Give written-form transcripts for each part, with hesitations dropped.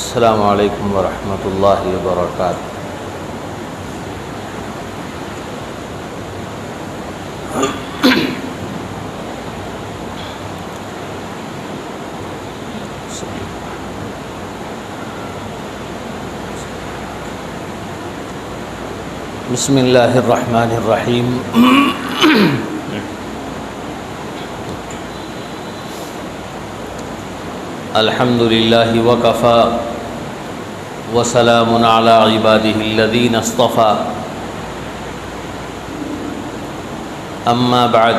السلام علیکم ورحمۃ اللہ وبرکاتہ۔ بسم اللہ الرحمن الرحیم۔ الحمد للہ وکفی وسلام علی عبادہ الذین اصطفی، اما بعد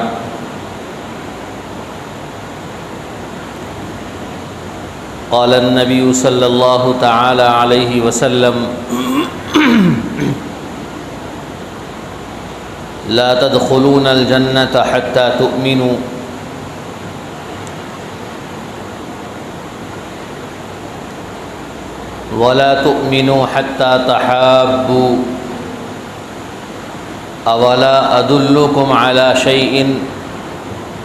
قال النبی صلی اللہ تعالی علیہ وسلم لا تدخلون الجنة حتى تؤمنوا ولا تؤمنوا حتى تحابوا اولا ادلكم على شيء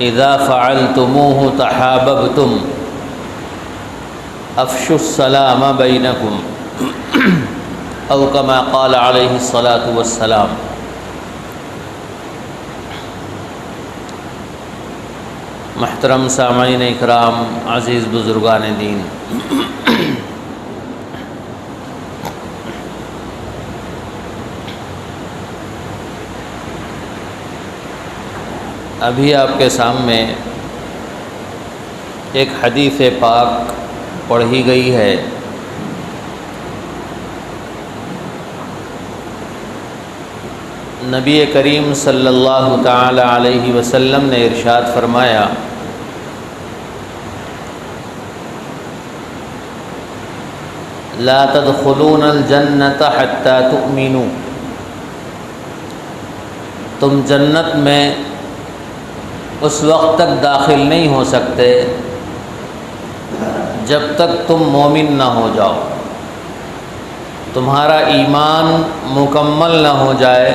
اذا فعلتموه تحاببتم افشوا السلام بينكم او كما قال عليه الصلاة والسلام۔ محترم سامعین اکرام، عزیز بزرگان دین، ابھی آپ کے سامنے ایک حدیث پاک پڑھی گئی ہے۔ نبی کریم صلی اللہ تعالی علیہ وسلم نے ارشاد فرمایا، لا تدخلون الجنة حتى تؤمنوا، تم جنت میں اس وقت تک داخل نہیں ہو سکتے جب تک تم مومن نہ ہو جاؤ، تمہارا ایمان مکمل نہ ہو جائے،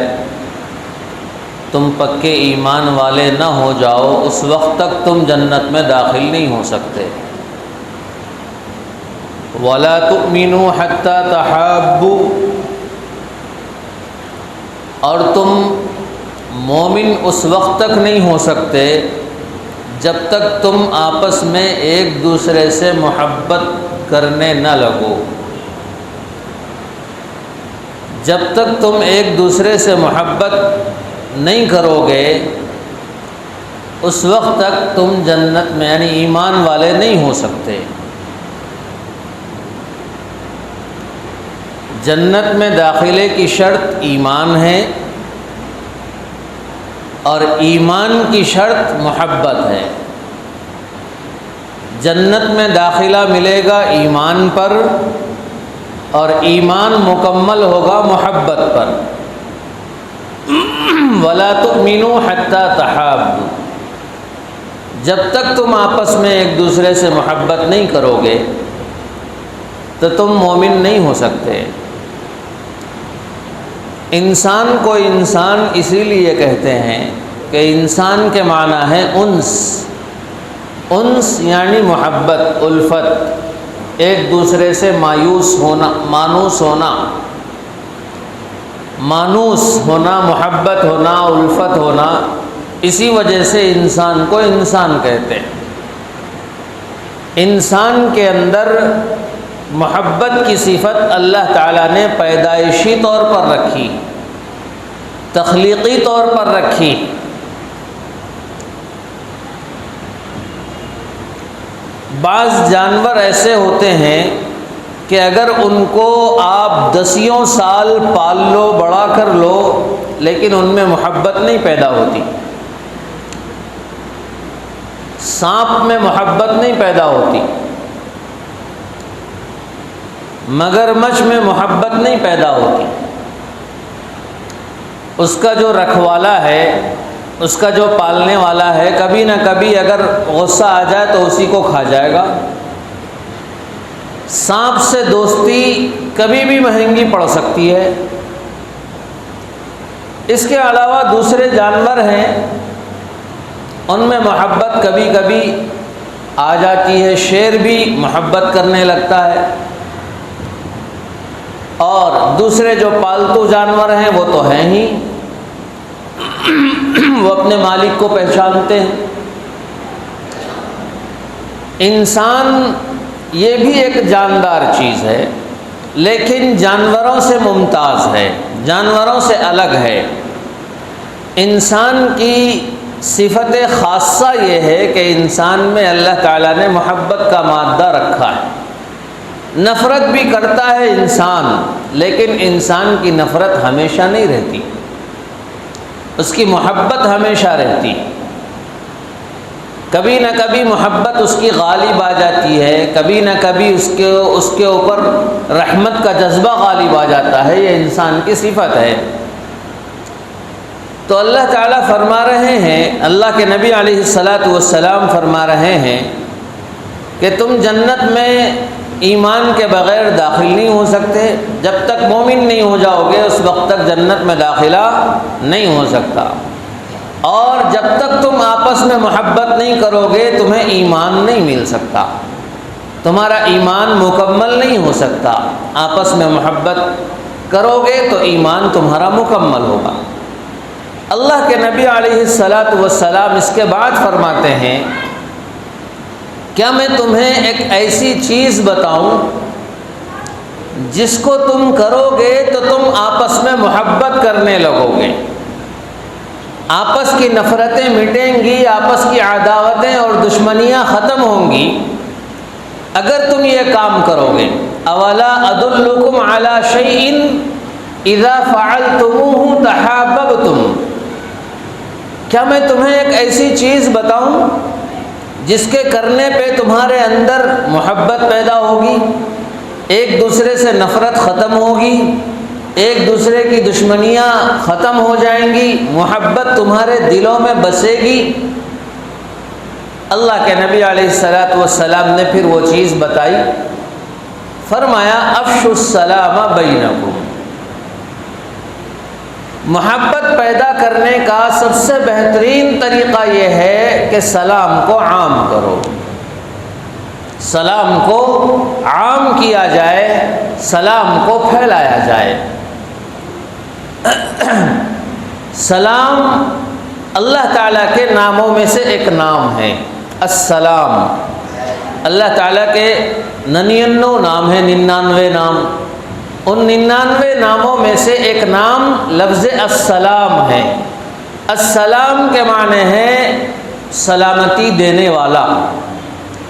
تم پکے ایمان والے نہ ہو جاؤ، اس وقت تک تم جنت میں داخل نہیں ہو سکتے۔ وَلَا تُؤْمِنُوا حَتَّى تَحَابُّوا، اور تم مومن اس وقت تک نہیں ہو سکتے جب تک تم آپس میں ایک دوسرے سے محبت کرنے نہ لگو۔ جب تک تم ایک دوسرے سے محبت نہیں کرو گے اس وقت تک تم جنت میں یعنی ایمان والے نہیں ہو سکتے۔ جنت میں داخلے کی شرط ایمان ہے اور ایمان کی شرط محبت ہے۔ جنت میں داخلہ ملے گا ایمان پر اور ایمان مکمل ہوگا محبت پر۔ وَلَا تُؤْمِنُوا حَتَّى تَحَابُّوا، جب تک تم آپس میں ایک دوسرے سے محبت نہیں کرو گے تو تم مومن نہیں ہو سکتے۔ انسان کو انسان اسی لیے کہتے ہیں کہ انسان کے معنی ہے انس، انس یعنی محبت، الفت، ایک دوسرے سے مایوس ہونا، مانوس ہونا، مانوس ہونا، محبت ہونا، الفت ہونا، اسی وجہ سے انسان کو انسان کہتے ہیں۔ انسان کے اندر محبت کی صفت اللہ تعالیٰ نے پیدائشی طور پر رکھی، تخلیقی طور پر رکھی۔ بعض جانور ایسے ہوتے ہیں کہ اگر ان کو آپ دسیوں سال پال لو، بڑا کر لو، لیکن ان میں محبت نہیں پیدا ہوتی۔ سانپ میں محبت نہیں پیدا ہوتی، مگرمچھ میں محبت نہیں پیدا ہوتی۔ اس کا جو رکھوالا ہے، اس کا جو پالنے والا ہے، کبھی نہ کبھی اگر غصہ آ جائے تو اسی کو کھا جائے گا۔ سانپ سے دوستی کبھی بھی مہنگی پڑ سکتی ہے۔ اس کے علاوہ دوسرے جانور ہیں، ان میں محبت کبھی کبھی آ جاتی ہے۔ شیر بھی محبت کرنے لگتا ہے، اور دوسرے جو پالتو جانور ہیں وہ تو ہیں ہی، وہ اپنے مالک کو پہچانتے ہیں۔ انسان یہ بھی ایک جاندار چیز ہے، لیکن جانوروں سے ممتاز ہے، جانوروں سے الگ ہے۔ انسان کی صفت خاصہ یہ ہے کہ انسان میں اللہ تعالیٰ نے محبت کا مادہ رکھا ہے۔ نفرت بھی کرتا ہے انسان، لیکن انسان کی نفرت ہمیشہ نہیں رہتی، اس کی محبت ہمیشہ رہتی۔ کبھی نہ کبھی محبت اس کی غالب آ جاتی ہے، کبھی نہ کبھی اس کے اوپر رحمت کا جذبہ غالب آ جاتا ہے، یہ انسان کی صفت ہے۔ تو اللہ تعالیٰ فرما رہے ہیں، اللہ کے نبی علیہ الصلاۃ والسلام فرما رہے ہیں کہ تم جنت میں ایمان کے بغیر داخل نہیں ہو سکتے، جب تک مومن نہیں ہو جاؤ گے اس وقت تک جنت میں داخلہ نہیں ہو سکتا، اور جب تک تم آپس میں محبت نہیں کرو گے تمہیں ایمان نہیں مل سکتا، تمہارا ایمان مکمل نہیں ہو سکتا۔ آپس میں محبت کرو گے تو ایمان تمہارا مکمل ہوگا۔ اللہ کے نبی علیہ الصلاۃ والسلام اس کے بعد فرماتے ہیں، کیا میں تمہیں ایک ایسی چیز بتاؤں جس کو تم کرو گے تو تم آپس میں محبت کرنے لگو گے، آپس کی نفرتیں مٹیں گی، آپس کی عداوتیں اور دشمنیاں ختم ہوں گی اگر تم یہ کام کرو گے۔ اولا ادلکم علی شیء اذا فعلتموہ تحاببتم، کیا میں تمہیں ایک ایسی چیز بتاؤں جس کے کرنے پہ تمہارے اندر محبت پیدا ہوگی، ایک دوسرے سے نفرت ختم ہوگی، ایک دوسرے کی دشمنیاں ختم ہو جائیں گی، محبت تمہارے دلوں میں بسے گی۔ اللہ کے نبی علیہ الصلاۃ والسلام نے پھر وہ چیز بتائی، فرمایا افشوا السلام بینکم، محبت پیدا کرنے کا سب سے بہترین طریقہ یہ ہے کہ سلام کو عام کرو، سلام کو عام کیا جائے، سلام کو پھیلایا جائے۔ سلام اللہ تعالیٰ کے ناموں میں سے ایک نام ہے، السلام۔ اللہ تعالیٰ کے 99 نام ہیں، 99 نام، ان 99 ناموں میں سے ایک نام لفظ السلام ہے۔ السلام کے معنی ہے سلامتی دینے والا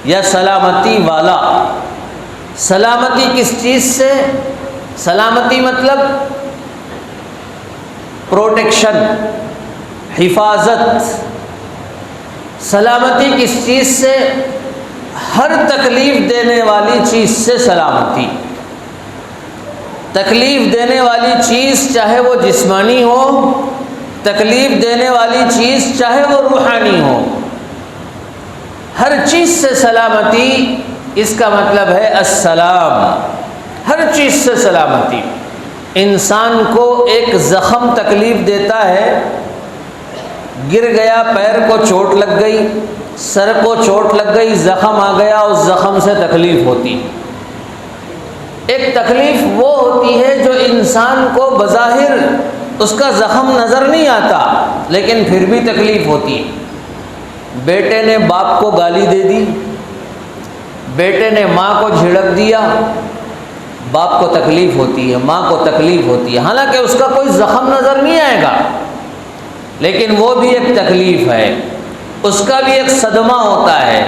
یا سلامتی والا۔ سلامتی کس چیز سے؟ سلامتی مطلب پروٹیکشن، حفاظت۔ سلامتی کس چیز سے؟ ہر تکلیف دینے والی چیز سے سلامتی۔ تکلیف دینے والی چیز چاہے وہ جسمانی ہو، تکلیف دینے والی چیز چاہے وہ روحانی ہو، ہر چیز سے سلامتی، اس کا مطلب ہے السلام، ہر چیز سے سلامتی۔ انسان کو ایک زخم تکلیف دیتا ہے، گر گیا، پیر کو چوٹ لگ گئی، سر کو چوٹ لگ گئی، زخم آ گیا، اس زخم سے تکلیف ہوتی۔ ایک تکلیف وہ ہوتی ہے جو انسان کو بظاہر اس کا زخم نظر نہیں آتا لیکن پھر بھی تکلیف ہوتی ہے۔ بیٹے نے باپ کو گالی دے دی، بیٹے نے ماں کو جھڑک دیا، باپ کو تکلیف ہوتی ہے، ماں کو تکلیف ہوتی ہے، حالانکہ اس کا کوئی زخم نظر نہیں آئے گا لیکن وہ بھی ایک تکلیف ہے، اس کا بھی ایک صدمہ ہوتا ہے۔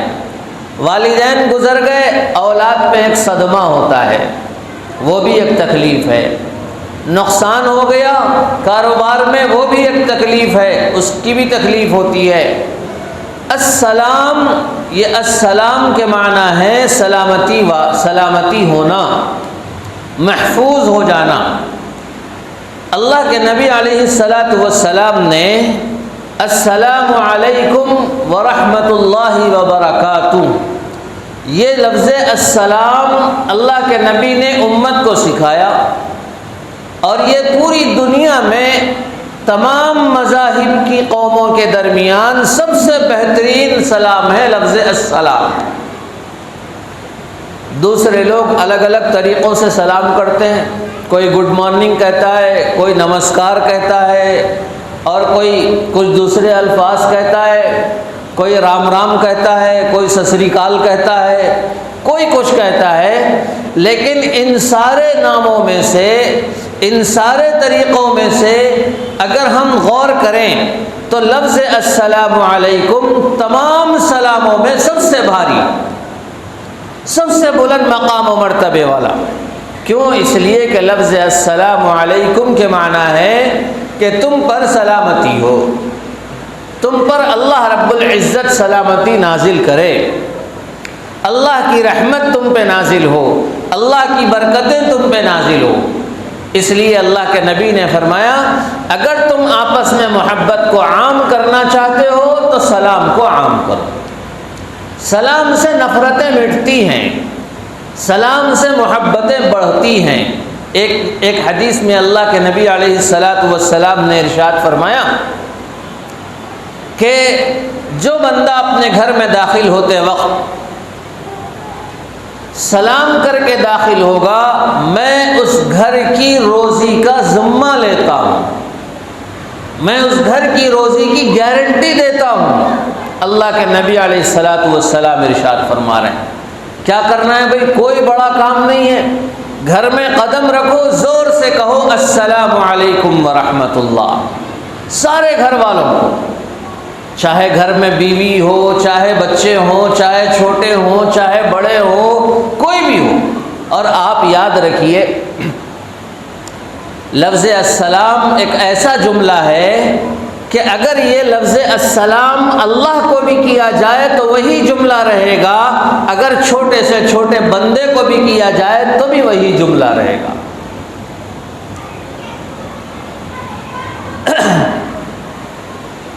والدین گزر گئے، اولاد پہ ایک صدمہ ہوتا ہے، وہ بھی ایک تکلیف ہے۔ نقصان ہو گیا کاروبار میں، وہ بھی ایک تکلیف ہے، اس کی بھی تکلیف ہوتی ہے۔ السلام، یہ السلام کے معنی ہے سلامتی ہونا، محفوظ ہو جانا۔ اللہ کے نبی علیہ الصلاۃ والسلام نے السلام علیکم ورحمۃ اللہ وبرکاتہ، یہ لفظ السلام اللہ کے نبی نے امت کو سکھایا، اور یہ پوری دنیا میں تمام مذاہب کی قوموں کے درمیان سب سے بہترین سلام ہے لفظ السلام۔ دوسرے لوگ الگ الگ طریقوں سے سلام کرتے ہیں، کوئی گڈ مارننگ کہتا ہے، کوئی نمسکار کہتا ہے، اور کوئی کچھ دوسرے الفاظ کہتا ہے، کوئی رام رام کہتا ہے، کوئی ست سری اکال کہتا ہے، کوئی کچھ کہتا ہے۔ لیکن ان سارے ناموں میں سے، ان سارے طریقوں میں سے اگر ہم غور کریں تو لفظ السلام علیکم تمام سلاموں میں سب سے بھاری، سب سے بلند مقام و مرتبے والا۔ کیوں؟ اس لیے کہ لفظ السلام علیکم کے معنی ہے کہ تم پر سلامتی ہو، تم پر اللہ رب العزت سلامتی نازل کرے، اللہ کی رحمت تم پہ نازل ہو، اللہ کی برکتیں تم پہ نازل ہو۔ اس لیے اللہ کے نبی نے فرمایا اگر تم آپس میں محبت کو عام کرنا چاہتے ہو تو سلام کو عام کرو۔ سلام سے نفرتیں مٹتی ہیں، سلام سے محبتیں بڑھتی ہیں۔ ایک حدیث میں اللہ کے نبی علیہ السلام نے ارشاد فرمایا کہ جو بندہ اپنے گھر میں داخل ہوتے وقت سلام کر کے داخل ہوگا، میں اس گھر کی روزی کا ذمہ لیتا ہوں، میں اس گھر کی روزی کی گارنٹی دیتا ہوں۔ اللہ کے نبی علیہ السلام ارشاد فرما رہے ہیں کیا کرنا ہے بھائی؟ کوئی بڑا کام نہیں ہے، گھر میں قدم رکھو، زور سے کہو السلام علیکم ورحمۃ اللہ، سارے گھر والوں کو، چاہے گھر میں بیوی ہو، چاہے بچے ہوں، چاہے چھوٹے ہوں، چاہے بڑے ہوں، کوئی بھی ہو۔ اور آپ یاد رکھیے لفظ السلام ایک ایسا جملہ ہے کہ اگر یہ لفظ السلام اللہ کو بھی کیا جائے تو وہی جملہ رہے گا، اگر چھوٹے سے چھوٹے بندے کو بھی کیا جائے تو بھی وہی جملہ رہے گا۔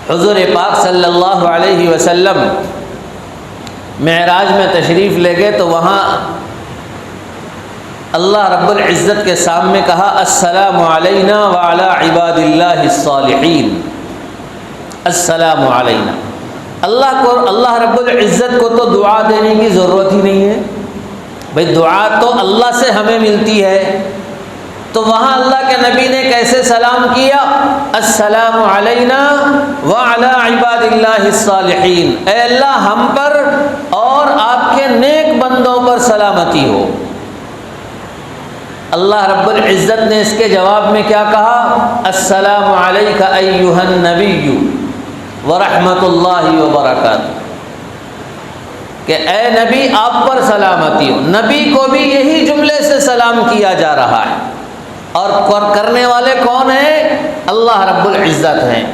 حضور پاک صلی اللہ علیہ وسلم معراج میں تشریف لے گئے تو وہاں اللہ رب العزت کے سامنے کہا السلام علینا وعلی عباد اللہ الصالحین، السلام علینا۔ اللہ رب العزت کو تو دعا دینے کی ضرورت ہی نہیں ہے، بھئی دعا تو اللہ سے ہمیں ملتی ہے، تو وہاں اللہ کے نبی نے کیسے سلام کیا؟ السلام علینا وعلی عباد اللہ الصالحین، اے اللہ ہم پر اور آپ کے نیک بندوں پر سلامتی ہو۔ اللہ رب العزت نے اس کے جواب میں کیا کہا؟ السلام علیک ایھا النبی ورحمۃ اللہ وبرکاتہ، کہ اے نبی آپ پر سلامتی ہو۔ نبی کو بھی یہی جملے سے سلام کیا جا رہا ہے، اور کرنے والے کون ہیں؟ اللہ رب العزت ہیں۔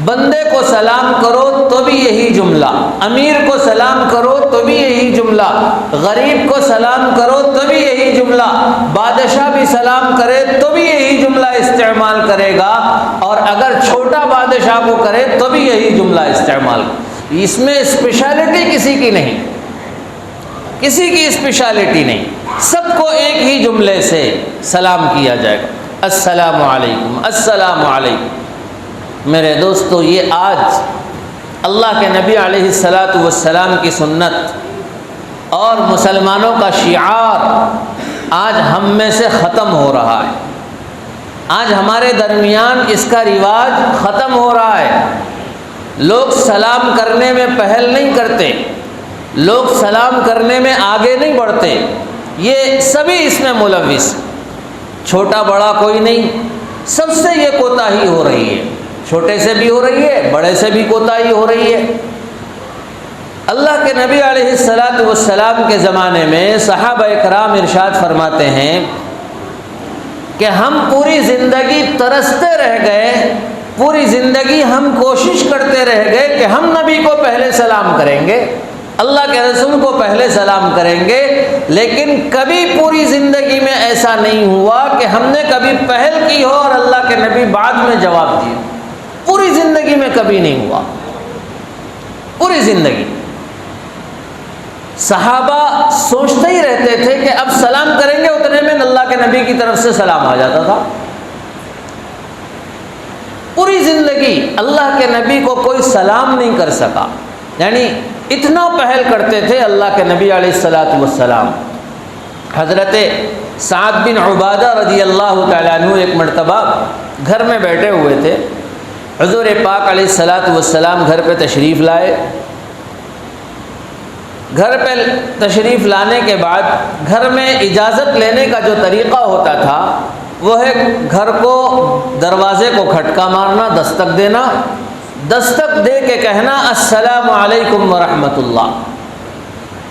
بندے کو سلام کرو تو بھی یہی جملہ، امیر کو سلام کرو تو بھی یہی جملہ، غریب کو سلام کرو تو بھی یہی جملہ، بادشاہ بھی سلام کرے تو بھی یہی جملہ استعمال کرے گا، اور اگر چھوٹا بادشاہ کو کرے تو بھی یہی جملہ استعمال۔ اس میں اسپیشلٹی کسی کی نہیں، کسی کی اسپیشلٹی نہیں، سب کو ایک ہی جملے سے سلام کیا جائے گا، السلام علیکم، السلام علیکم۔ میرے دوستو، یہ آج اللہ کے نبی علیہ السلام کی سنت اور مسلمانوں کا شعار آج ہم میں سے ختم ہو رہا ہے، آج ہمارے درمیان اس کا رواج ختم ہو رہا ہے۔ لوگ سلام کرنے میں پہل نہیں کرتے، لوگ سلام کرنے میں آگے نہیں بڑھتے، یہ سبھی اس میں ملوث، چھوٹا بڑا کوئی نہیں، سب سے یہ کوتاہی ہو رہی ہے، چھوٹے سے بھی ہو رہی ہے، بڑے سے بھی کوتاہی ہو رہی ہے۔ اللہ کے نبی علیہ السلام کے زمانے میں صحابہ کرام ارشاد فرماتے ہیں کہ ہم پوری زندگی ترستے رہ گئے، پوری زندگی ہم کوشش کرتے رہ گئے کہ ہم نبی کو پہلے سلام کریں گے، اللہ کے رسول کو پہلے سلام کریں گے، لیکن کبھی پوری زندگی میں ایسا نہیں ہوا کہ ہم نے کبھی پہل کی ہو اور اللہ کے نبی بعد میں جواب دیے، پوری زندگی میں کبھی نہیں ہوا، پوری زندگی۔ صحابہ سوچتے ہی رہتے تھے کہ اب سلام کریں گے، اتنے میں اللہ کے نبی کی طرف سے سلام آ جاتا تھا۔ پوری زندگی اللہ کے نبی کو کوئی سلام نہیں کر سکا، یعنی اتنا پہل کرتے تھے اللہ کے نبی علیہ السلام۔ حضرت سعد بن عبادہ رضی اللہ تعالیٰ عنہ ایک مرتبہ گھر میں بیٹھے ہوئے تھے، حضور پاک علیہ الصلاۃ والسلام گھر پہ تشریف لائے۔ گھر پہ تشریف لانے کے بعد گھر میں اجازت لینے کا جو طریقہ ہوتا تھا وہ ہے گھر کو، دروازے کو کھٹکا مارنا، دستک دینا، دستک دے کے کہنا السلام علیکم ورحمۃ اللہ۔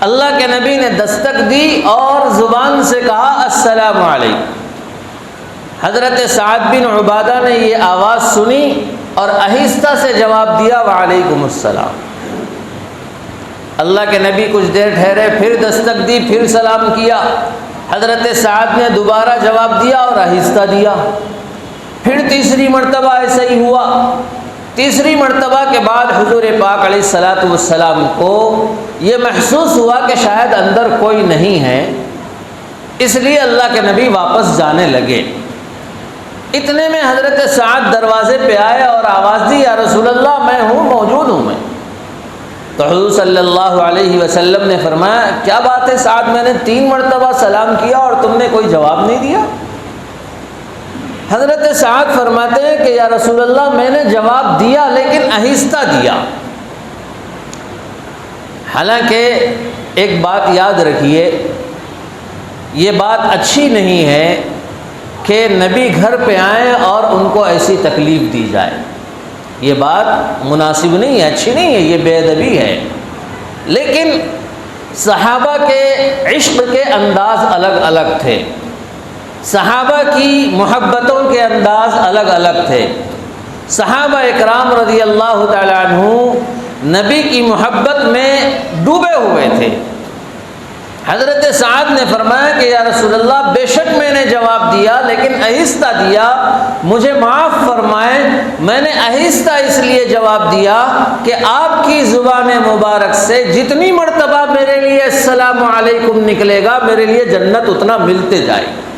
اللہ کے نبی نے دستک دی اور زبان سے کہا السلام علیکم۔ حضرت سعد بن عبادہ نے یہ آواز سنی اور آہستہ سے جواب دیا وعلیکم السلام۔ اللہ کے نبی کچھ دیر ٹھہرے، پھر دستک دی، پھر سلام کیا۔ حضرت سعد نے دوبارہ جواب دیا اور آہستہ دیا۔ پھر تیسری مرتبہ ایسا ہی ہوا۔ تیسری مرتبہ کے بعد حضور پاک علیہ الصلاۃ والسلام کو یہ محسوس ہوا کہ شاید اندر کوئی نہیں ہے، اس لیے اللہ کے نبی واپس جانے لگے۔ اتنے میں حضرت سعد دروازے پہ آئے اور آواز دی یا رسول اللہ میں ہوں، موجود ہوں میں۔ تو حضور صلی اللہ علیہ وسلم نے فرمایا کیا بات ہے سعد، میں نے 3 مرتبہ سلام کیا اور تم نے کوئی جواب نہیں دیا؟ حضرت سعد فرماتے ہیں کہ یا رسول اللہ میں نے جواب دیا لیکن آہستہ دیا۔ حالانکہ ایک بات یاد رکھیے، یہ بات اچھی نہیں ہے کہ نبی گھر پہ آئیں اور ان کو ایسی تکلیف دی جائے، یہ بات مناسب نہیں ہے، اچھی نہیں ہے، یہ بے ادبی ہے۔ لیکن صحابہ کے عشق کے انداز الگ الگ تھے، صحابہ کی محبتوں کے انداز الگ الگ تھے۔ صحابہ اکرام رضی اللہ تعالیٰ عنہ نبی کی محبت میں ڈوبے ہوئے تھے۔ حضرت سعد نے فرمایا کہ یا رسول اللہ بے شک میں نے جواب دیا لیکن آہستہ دیا، مجھے معاف فرمائیں، میں نے آہستہ اس لیے جواب دیا کہ آپ کی زبان مبارک سے جتنی مرتبہ میرے لیے السلام علیکم نکلے گا میرے لیے جنت اتنا ملتے جائے گی،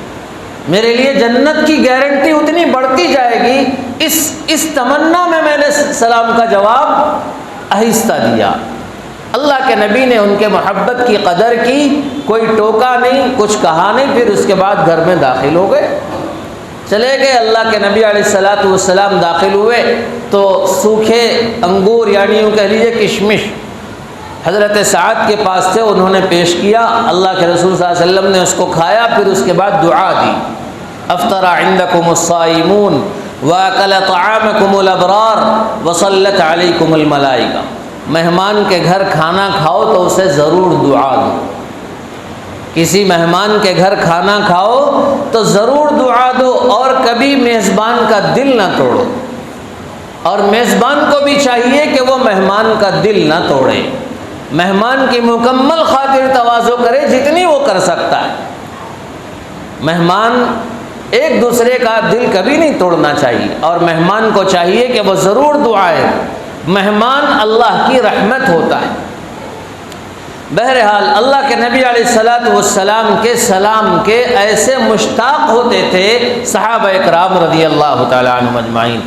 میرے لیے جنت کی گارنٹی اتنی بڑھتی جائے گی۔ اس تمنا میں نے سلام کا جواب آہستہ دیا۔ اللہ کے نبی نے ان کے محبت کی قدر کی، کوئی ٹوکا نہیں، کچھ کہا نہیں، پھر اس کے بعد گھر میں داخل ہو گئے، چلے گئے۔ اللہ کے نبی علیہ الصلاۃ والسلام داخل ہوئے تو سوکھے انگور یعنی یوں کہہ لیجیے کشمش حضرت سعد کے پاس تھے، انہوں نے پیش کیا، اللہ کے رسول صلی اللہ علیہ وسلم نے اس کو کھایا، پھر اس کے بعد دعا دی افطر عندکم الصائمون واکل طعامکم الابرار وصلت علیکم الملائکہ، مہمان کے گھر کھانا کھاؤ تو اسے ضرور دعا دو، کسی مہمان کے گھر کھانا کھاؤ تو ضرور دعا دو، اور کبھی میزبان کا دل نہ توڑو، اور میزبان کو بھی چاہیے کہ وہ مہمان کا دل نہ توڑے، مہمان کی مکمل خاطر تواضع کرے جتنی وہ کر سکتا ہے۔ مہمان ایک دوسرے کا دل کبھی نہیں توڑنا چاہیے، اور مہمان کو چاہیے کہ وہ ضرور دعائے، مہمان اللہ کی رحمت ہوتا ہے۔ بہرحال اللہ کے نبی علیہ الصلاۃ والسلام کے سلام کے ایسے مشتاق ہوتے تھے صحابہ اکرام رضی اللہ تعالیٰ عنہم اجمعین،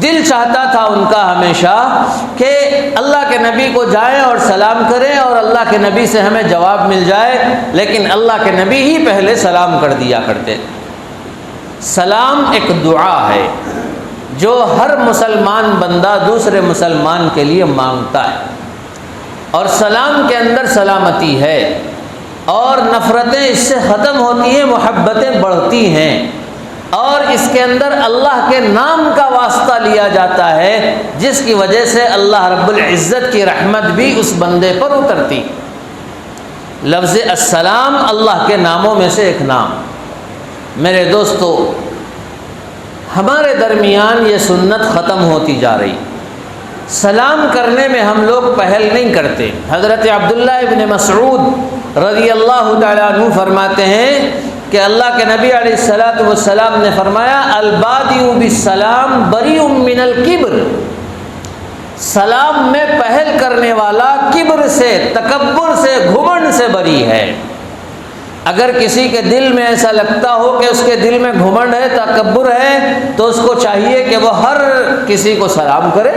دل چاہتا تھا ان کا ہمیشہ کہ اللہ کے نبی کو جائیں اور سلام کریں اور اللہ کے نبی سے ہمیں جواب مل جائے، لیکن اللہ کے نبی ہی پہلے سلام کر دیا کرتے۔ سلام ایک دعا ہے جو ہر مسلمان بندہ دوسرے مسلمان کے لیے مانگتا ہے، اور سلام کے اندر سلامتی ہے، اور نفرتیں اس سے ختم ہوتی ہیں، محبتیں بڑھتی ہیں، اور اس کے اندر اللہ کے نام کا واسطہ لیا جاتا ہے، جس کی وجہ سے اللہ رب العزت کی رحمت بھی اس بندے پر اترتی۔ لفظ السلام اللہ کے ناموں میں سے ایک نام۔ میرے دوستو، ہمارے درمیان یہ سنت ختم ہوتی جا رہی، سلام کرنے میں ہم لوگ پہل نہیں کرتے۔ حضرت عبداللہ ابن مسعود رضی اللہ تعالیٰ عنہ فرماتے ہیں کہ اللہ کے نبی علیہ الصلاۃ والسلام نے فرمایا البادئ بالسلام بریء من الکبر، سلام میں پہل کرنے والا کبر سے، تکبر سے، گھمنڈ سے بری ہے۔ اگر کسی کے دل میں ایسا لگتا ہو کہ اس کے دل میں گھمنڈ ہے، تکبر ہے، تو اس کو چاہیے کہ وہ ہر کسی کو سلام کرے،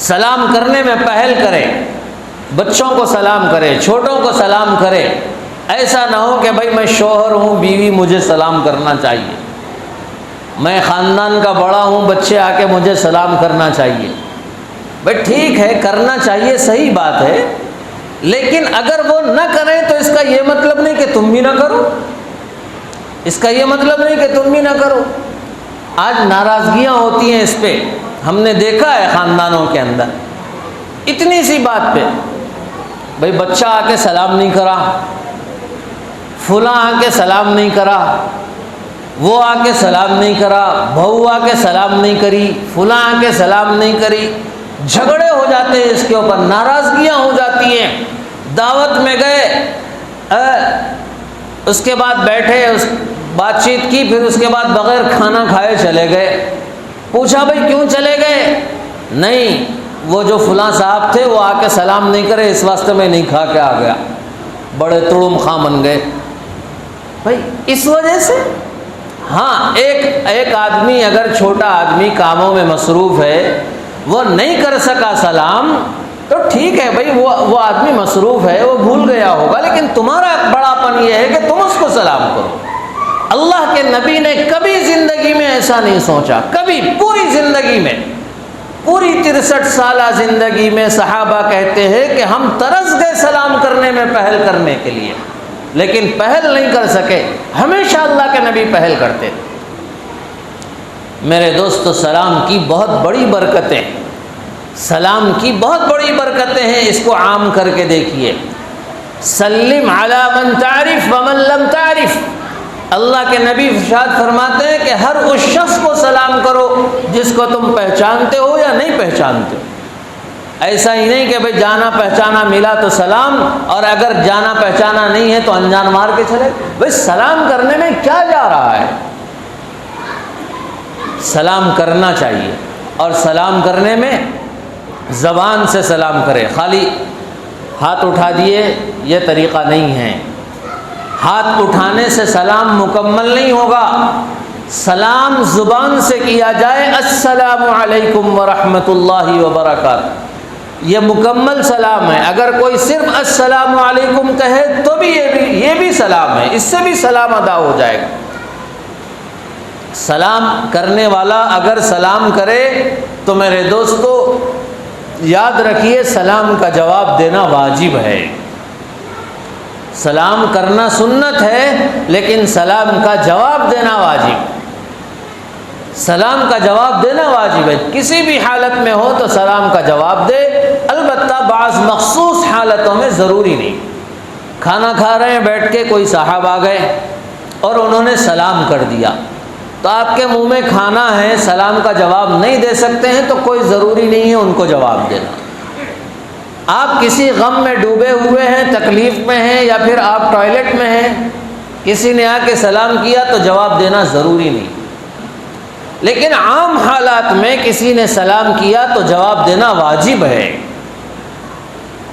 سلام کرنے میں پہل کرے، بچوں کو سلام کرے، چھوٹوں کو سلام کرے، ایسا نہ ہو کہ بھائی میں شوہر ہوں، بیوی مجھے سلام کرنا چاہیے، میں خاندان کا بڑا ہوں، بچے آ کے مجھے سلام کرنا چاہیے۔ بھائی ٹھیک ہے، کرنا چاہیے، صحیح بات ہے، لیکن اگر وہ نہ کریں تو اس کا یہ مطلب نہیں کہ تم بھی نہ کرو، اس کا یہ مطلب نہیں کہ تم بھی نہ کرو۔ آج ناراضگیاں ہوتی ہیں اس پہ، ہم نے دیکھا ہے خاندانوں کے اندر، اتنی سی بات پہ بھائی بچہ آ کے سلام نہیں کرا، فلاں آ کے سلام نہیں کرا، وہ آ کے سلام نہیں کرا، بہو آ کے سلام نہیں کری، فلاں آ کے سلام نہیں کری، جھگڑے ہو جاتے ہیں، اس کے اوپر ناراضگیاں ہو جاتی ہیں۔ دعوت میں گئے، اس کے بعد بیٹھے، بات چیت کی، پھر اس کے بعد بغیر کھانا کھائے چلے گئے۔ پوچھا بھائی کیوں چلے گئے؟ نہیں، وہ جو فلاں صاحب تھے وہ آ کے سلام نہیں کرے، اس واسطے میں نہیں کھا کے آ گیا۔ بڑے تڑم خاں بن گئے بھائی اس وجہ سے۔ ہاں، ایک آدمی اگر چھوٹا آدمی کاموں میں مصروف ہے، وہ نہیں کر سکا سلام، تو ٹھیک ہے بھائی، وہ آدمی مصروف ہے، وہ بھول گیا ہوگا، لیکن تمہارا بڑاپن یہ ہے کہ تم اس کو سلام کرو۔ اللہ کے نبی نے کبھی زندگی میں ایسا نہیں سوچا، کبھی پوری زندگی میں، پوری 63 سالہ زندگی میں صحابہ کہتے ہیں کہ ہم ترس گئے سلام کرنے میں پہل کرنے کے لیے، لیکن پہل نہیں کر سکے۔ ہمیشہ اللہ کے نبی پہل کرتے تھے۔ میرے دوستو، سلام کی بہت بڑی برکتیں، سلام کی بہت بڑی برکتیں ہیں، اس کو عام کر کے دیکھیے۔ سلم علی من تعرف ومن لم تعرف، اللہ کے نبی ارشاد فرماتے ہیں کہ ہر اس شخص کو سلام کرو جس کو تم پہچانتے ہو یا نہیں پہچانتے ہو۔ ایسا ہی نہیں کہ بھئی جانا پہچانا ملا تو سلام، اور اگر جانا پہچانا نہیں ہے تو انجان مار کے چلے۔ بھئی سلام کرنے میں کیا جا رہا ہے؟ سلام کرنا چاہیے، اور سلام کرنے میں زبان سے سلام کرے، خالی ہاتھ اٹھا دیے یہ طریقہ نہیں ہے۔ ہاتھ اٹھانے سے سلام مکمل نہیں ہوگا، سلام زبان سے کیا جائے، السلام علیکم ورحمۃ اللہ وبرکاتہ، یہ مکمل سلام ہے۔ اگر کوئی صرف السلام علیکم کہے تو بھی یہ بھی سلام ہے، اس سے بھی سلام ادا ہو جائے گا۔ سلام کرنے والا اگر سلام کرے تو میرے دوستو یاد رکھیے، سلام کا جواب دینا واجب ہے۔ سلام کرنا سنت ہے، لیکن سلام کا جواب دینا واجب، سلام کا جواب دینا واجب ہے۔ کسی بھی حالت میں ہو تو سلام کا جواب دے، البتہ بعض مخصوص حالتوں میں ضروری نہیں۔ کھانا کھا رہے ہیں بیٹھ کے، کوئی صاحب آ گئے اور انہوں نے سلام کر دیا، تو آپ کے منہ میں کھانا ہے، سلام کا جواب نہیں دے سکتے ہیں، تو کوئی ضروری نہیں ہے ان کو جواب دینا۔ آپ کسی غم میں ڈوبے ہوئے ہیں، تکلیف میں ہیں، یا پھر آپ ٹوائلٹ میں ہیں، کسی نے آ کے سلام کیا تو جواب دینا ضروری نہیں، لیکن عام حالات میں کسی نے سلام کیا تو جواب دینا واجب ہے،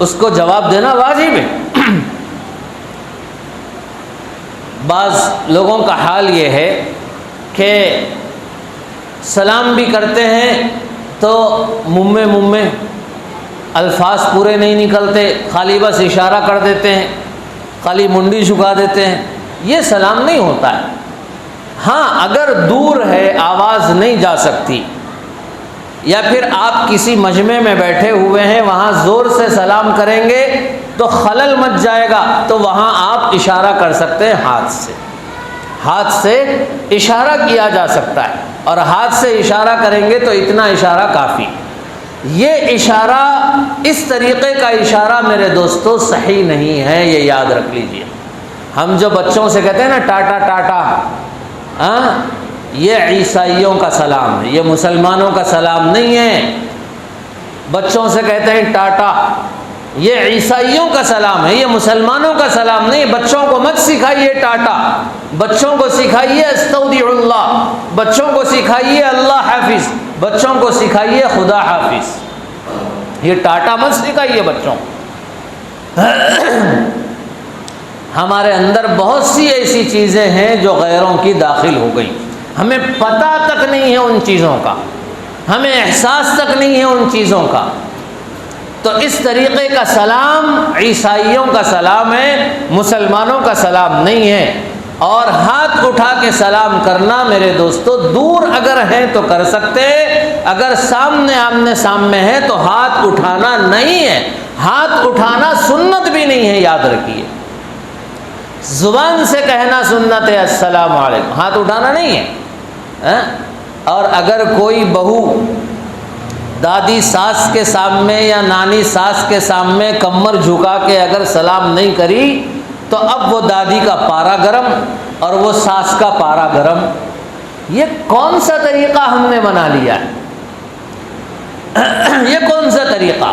اس کو جواب دینا واجب ہے۔ بعض لوگوں کا حال یہ ہے کہ سلام بھی کرتے ہیں تو منہ میں الفاظ پورے نہیں نکلتے، خالی بس اشارہ کر دیتے ہیں، خالی منڈی جھکا دیتے ہیں، یہ سلام نہیں ہوتا ہے۔ ہاں، اگر دور ہے، آواز نہیں جا سکتی، یا پھر آپ کسی مجمع میں بیٹھے ہوئے ہیں، وہاں زور سے سلام کریں گے تو خلل مچ جائے گا، تو وہاں آپ اشارہ کر سکتے ہیں، ہاتھ سے اشارہ کیا جا سکتا ہے، اور ہاتھ سے اشارہ کریں گے تو اتنا اشارہ کافی۔ یہ اشارہ، اس طریقے کا اشارہ میرے دوستو صحیح نہیں ہے، یہ یاد رکھ لیجئے۔ ہم جو بچوں سے کہتے ہیں نا ٹاٹا ٹاٹا، یہ عیسائیوں کا سلام ہے، یہ مسلمانوں کا سلام نہیں ہے۔ بچوں سے کہتے ہیں ٹاٹا، یہ عیسائیوں کا سلام ہے، یہ مسلمانوں کا سلام نہیں۔ بچوں کو مت سکھائیے ٹاٹا، بچوں کو سکھائیے استودع اللہ، بچوں کو سکھائیے اللہ حافظ، بچوں کو سکھائیے خدا حافظ، یہ ٹاٹا مت سکھائیے بچوں۔ ہمارے اندر بہت سی ایسی چیزیں ہیں جو غیروں کی داخل ہو گئی، ہمیں پتہ تک نہیں ہے ان چیزوں کا، ہمیں احساس تک نہیں ہے ان چیزوں کا۔ تو اس طریقے کا سلام عیسائیوں کا سلام ہے، مسلمانوں کا سلام نہیں ہے۔ اور ہاتھ اٹھا کے سلام کرنا میرے دوستو، دور اگر ہیں تو کر سکتے، اگر سامنے آمنے سامنے ہے تو ہاتھ اٹھانا نہیں ہے۔ ہاتھ اٹھانا سنت بھی نہیں ہے، یاد رکھیے۔ زبان سے کہنا سنت ہے السلام علیکم، ہاتھ اٹھانا نہیں ہے۔ اور اگر کوئی بہو دادی ساس کے سامنے یا نانی ساس کے سامنے کمر جھکا کے اگر سلام نہیں کری تو اب وہ دادی کا پارا گرم اور وہ ساس کا پارا گرم۔ یہ کون سا طریقہ ہم نے بنا لیا ہے؟ یہ کون سا طریقہ؟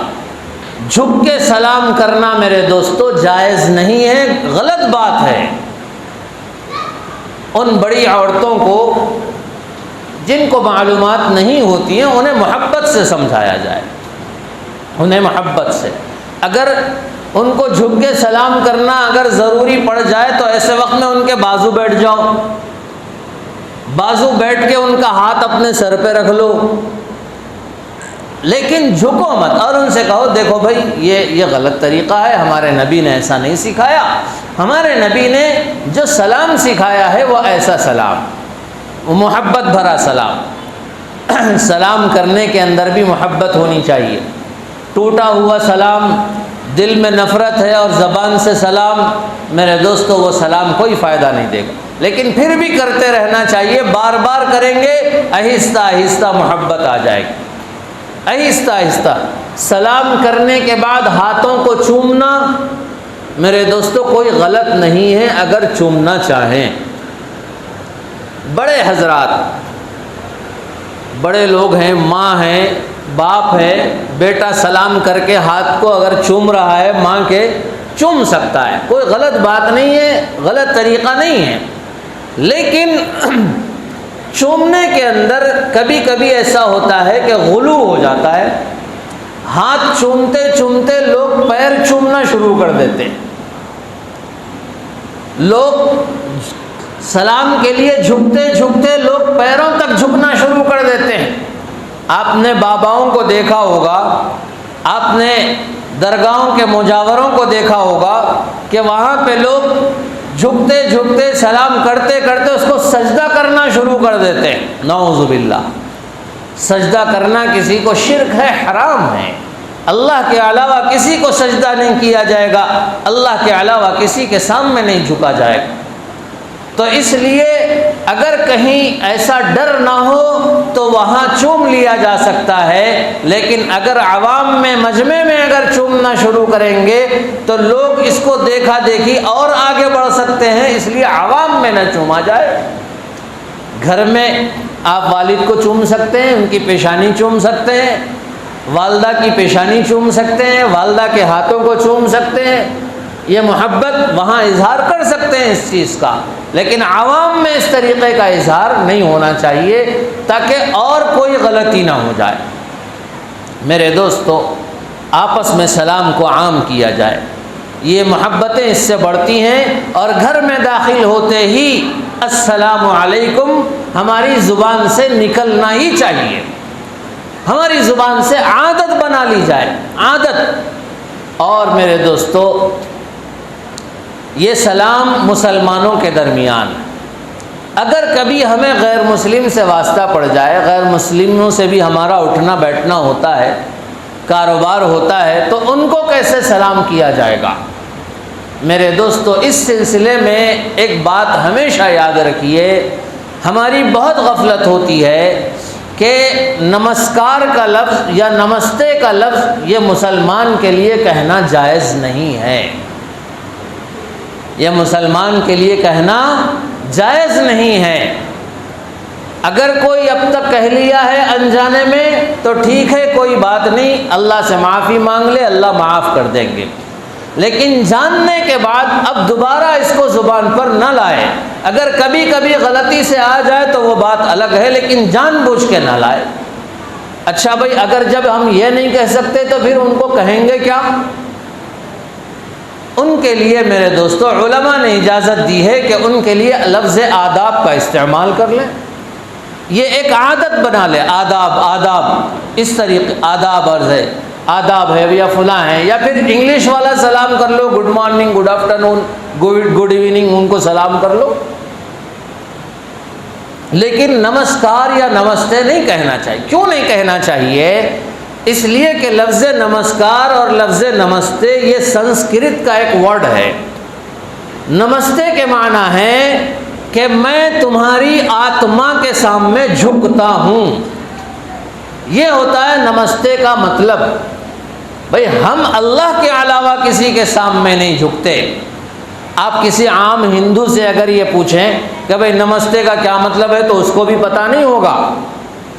جھک کے سلام کرنا میرے دوستو جائز نہیں ہے، غلط بات ہے۔ ان بڑی عورتوں کو جن کو معلومات نہیں ہوتی ہیں انہیں محبت سے سمجھایا جائے، انہیں محبت سے۔ اگر ان کو جھک کے سلام کرنا اگر ضروری پڑ جائے تو ایسے وقت میں ان کے بازو بیٹھ جاؤ، بازو بیٹھ کے ان کا ہاتھ اپنے سر پہ رکھ لو، لیکن جھکو مت، اور ان سے کہو دیکھو بھائی یہ غلط طریقہ ہے، ہمارے نبی نے ایسا نہیں سکھایا، ہمارے نبی نے جو سلام سکھایا ہے وہ ایسا سلام، وہ محبت بھرا سلام۔ سلام کرنے کے اندر بھی محبت ہونی چاہیے۔ ٹوٹا ہوا سلام، دل میں نفرت ہے اور زبان سے سلام، میرے دوستو وہ سلام کوئی فائدہ نہیں دے گا، لیکن پھر بھی کرتے رہنا چاہیے۔ بار بار کریں گے آہستہ آہستہ محبت آ جائے گی، آہستہ آہستہ۔ سلام کرنے کے بعد ہاتھوں کو چومنا میرے دوستو کوئی غلط نہیں ہے اگر چومنا چاہیں۔ بڑے حضرات، بڑے لوگ ہیں، ماں ہیں، باپ ہے، بیٹا سلام کر کے ہاتھ کو اگر چوم رہا ہے ماں کے، چوم سکتا ہے، کوئی غلط بات نہیں ہے، غلط طریقہ نہیں ہے۔ لیکن چومنے کے اندر کبھی کبھی ایسا ہوتا ہے کہ غلو ہو جاتا ہے، ہاتھ چومتے چومتے لوگ پیر چومنا شروع کر دیتے ہیں، لوگ سلام کے لیے جھکتے جھکتے لوگ پیروں تک جھکنا شروع کر دیتے ہیں۔ آپ نے باباؤں کو دیکھا ہوگا، آپ نے درگاہوں کے مجاوروں کو دیکھا ہوگا کہ وہاں پہ لوگ جھکتے جھکتے سلام کرتے کرتے اس کو سجدہ کرنا شروع کر دیتے ہیں۔ نعوذ باللہ، سجدہ کرنا کسی کو شرک ہے، حرام ہے۔ اللہ کے علاوہ کسی کو سجدہ نہیں کیا جائے گا، اللہ کے علاوہ کسی کے سامنے نہیں جھکا جائے گا۔ تو اس لیے اگر کہیں ایسا ڈر نہ ہو تو وہاں چوم لیا جا سکتا ہے، لیکن اگر عوام میں مجمع میں اگر چومنا شروع کریں گے تو لوگ اس کو دیکھا دیکھی اور آگے بڑھ سکتے ہیں، اس لیے عوام میں نہ چوما جائے۔ گھر میں آپ والد کو چوم سکتے ہیں، ان کی پیشانی چوم سکتے ہیں، والدہ کی پیشانی چوم سکتے ہیں، والدہ کے ہاتھوں کو چوم سکتے ہیں، یہ محبت وہاں اظہار کر سکتے ہیں اس چیز کا، لیکن عوام میں اس طریقے کا اظہار نہیں ہونا چاہیے تاکہ اور کوئی غلطی نہ ہو جائے۔ میرے دوستو، آپس میں سلام کو عام کیا جائے، یہ محبتیں اس سے بڑھتی ہیں، اور گھر میں داخل ہوتے ہی السلام علیکم ہماری زبان سے نکلنا ہی چاہیے، ہماری زبان سے عادت بنا لی جائے، عادت۔ اور میرے دوستو، یہ سلام مسلمانوں کے درمیان، اگر کبھی ہمیں غیر مسلم سے واسطہ پڑ جائے، غیر مسلموں سے بھی ہمارا اٹھنا بیٹھنا ہوتا ہے، کاروبار ہوتا ہے، تو ان کو کیسے سلام کیا جائے گا؟ میرے دوستو، اس سلسلے میں ایک بات ہمیشہ یاد رکھیے، ہماری بہت غفلت ہوتی ہے کہ نمسکار کا لفظ یا نمستے کا لفظ یہ مسلمان کے لیے کہنا جائز نہیں ہے، یہ مسلمان کے لیے کہنا جائز نہیں ہے۔ اگر کوئی اب تک کہہ لیا ہے انجانے میں تو ٹھیک ہے، کوئی بات نہیں، اللہ سے معافی مانگ لے، اللہ معاف کر دیں گے، لیکن جاننے کے بعد اب دوبارہ اس کو زبان پر نہ لائے۔ اگر کبھی کبھی غلطی سے آ جائے تو وہ بات الگ ہے، لیکن جان بوجھ کے نہ لائے۔ اچھا بھائی، اگر جب ہم یہ نہیں کہہ سکتے تو پھر ان کو کہیں گے کیا؟ ان کے لیے میرے دوستو علماء نے اجازت دی ہے کہ ان کے لیے لفظ آداب کا استعمال کر لیں، یہ ایک عادت بنا لے، آداب، آداب، اس طریقے آداب عرض ہے، آداب ہے یا فلاں ہے، یا پھر انگلش والا سلام کر لو، good morning, good afternoon, good evening, ان کو سلام کر لو، لیکن نمسکار یا نمستے نہیں کہنا چاہیے۔ کیوں نہیں کہنا چاہیے؟ اس لیے کہ لفظ نمسکار اور لفظ نمستے یہ سنسکرت کا ایک ورڈ ہے۔ نمستے کے معنی ہے کہ میں تمہاری آتما کے سامنے جھکتا ہوں، یہ ہوتا ہے نمستے کا مطلب۔ بھئی ہم اللہ کے علاوہ کسی کے سامنے نہیں جھکتے۔ آپ کسی عام ہندو سے اگر یہ پوچھیں کہ بھئی نمستے کا کیا مطلب ہے، تو اس کو بھی پتہ نہیں ہوگا،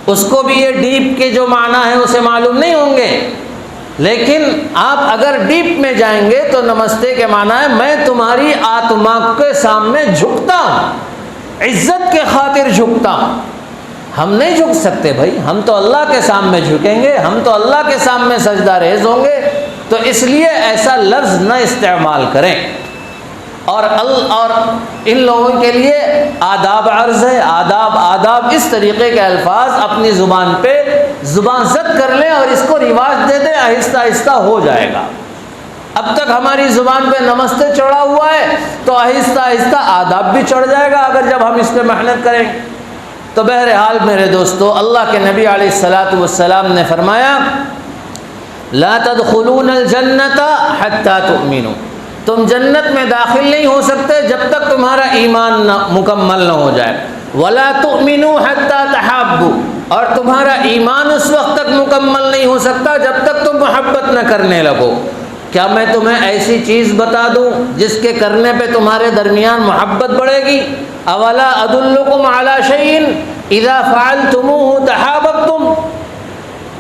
اس کو بھی یہ ڈیپ کے جو معنی ہیں اسے معلوم نہیں ہوں گے۔ لیکن آپ اگر ڈیپ میں جائیں گے تو نمستے کے معنی ہے میں تمہاری آتما کے سامنے جھکتا ہوں، عزت کے خاطر جھکتا ہوں۔ ہم نہیں جھک سکتے بھائی، ہم تو اللہ کے سامنے جھکیں گے، ہم تو اللہ کے سامنے سجدہ ریز ہوں گے، تو اس لیے ایسا لفظ نہ استعمال کریں۔ اور ان لوگوں کے لیے آداب عرض ہے، آداب اس طریقے کے الفاظ اپنی زبان پہ زبان زد کر لیں اور اس کو رواج دے دیں، آہستہ آہستہ ہو جائے گا۔ اب تک ہماری زبان پہ نمستے چڑھا ہوا ہے تو آہستہ آہستہ آداب بھی چڑھ جائے گا اگر جب ہم اس پہ محنت کریں۔ تو بہرحال میرے دوستو، اللہ کے نبی علیہ الصلاۃ والسلام نے فرمایا لا تدخلون الجنۃ حتی تؤمنوا، تم جنت میں داخل نہیں ہو سکتے جب تک تمہارا ایمان مکمل نہ ہو جائے، ولا تؤمنوا حتی تحابوا، اور تمہارا ایمان اس وقت تک مکمل نہیں ہو سکتا جب تک تم محبت نہ کرنے لگو۔ کیا میں تمہیں ایسی چیز بتا دوں جس کے کرنے پہ تمہارے درمیان محبت بڑھے گی؟ اولا ادلکم علی شیء اذا فعلتموه تحاببتم،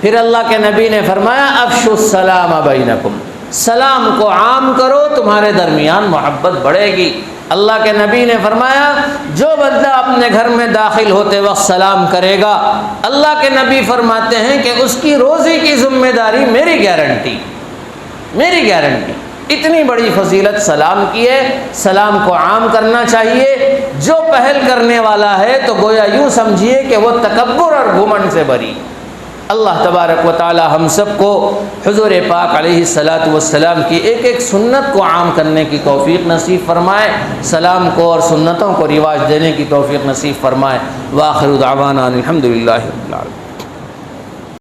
پھر اللہ کے نبی نے فرمایا افشوا السلام بینکم، سلام کو عام کرو، تمہارے درمیان محبت بڑھے گی۔ اللہ کے نبی نے فرمایا جو بندہ اپنے گھر میں داخل ہوتے وقت سلام کرے گا، اللہ کے نبی فرماتے ہیں کہ اس کی روزی کی ذمہ داری میری گارنٹی، میری گارنٹی۔ اتنی بڑی فضیلت سلام کی ہے، سلام کو عام کرنا چاہیے۔ جو پہل کرنے والا ہے تو گویا یوں سمجھیے کہ وہ تکبر اور گھمنڈ سے بری۔ اللہ تبارک و تعالی ہم سب کو حضور پاک علیہ الصلاۃ والسلام کی ایک ایک سنت کو عام کرنے کی توفیق نصیب فرمائے، سلام کو اور سنتوں کو رواج دینے کی توفیق نصیب فرمائے۔ وآخر دعوانا الحمد للہ رب العالمین۔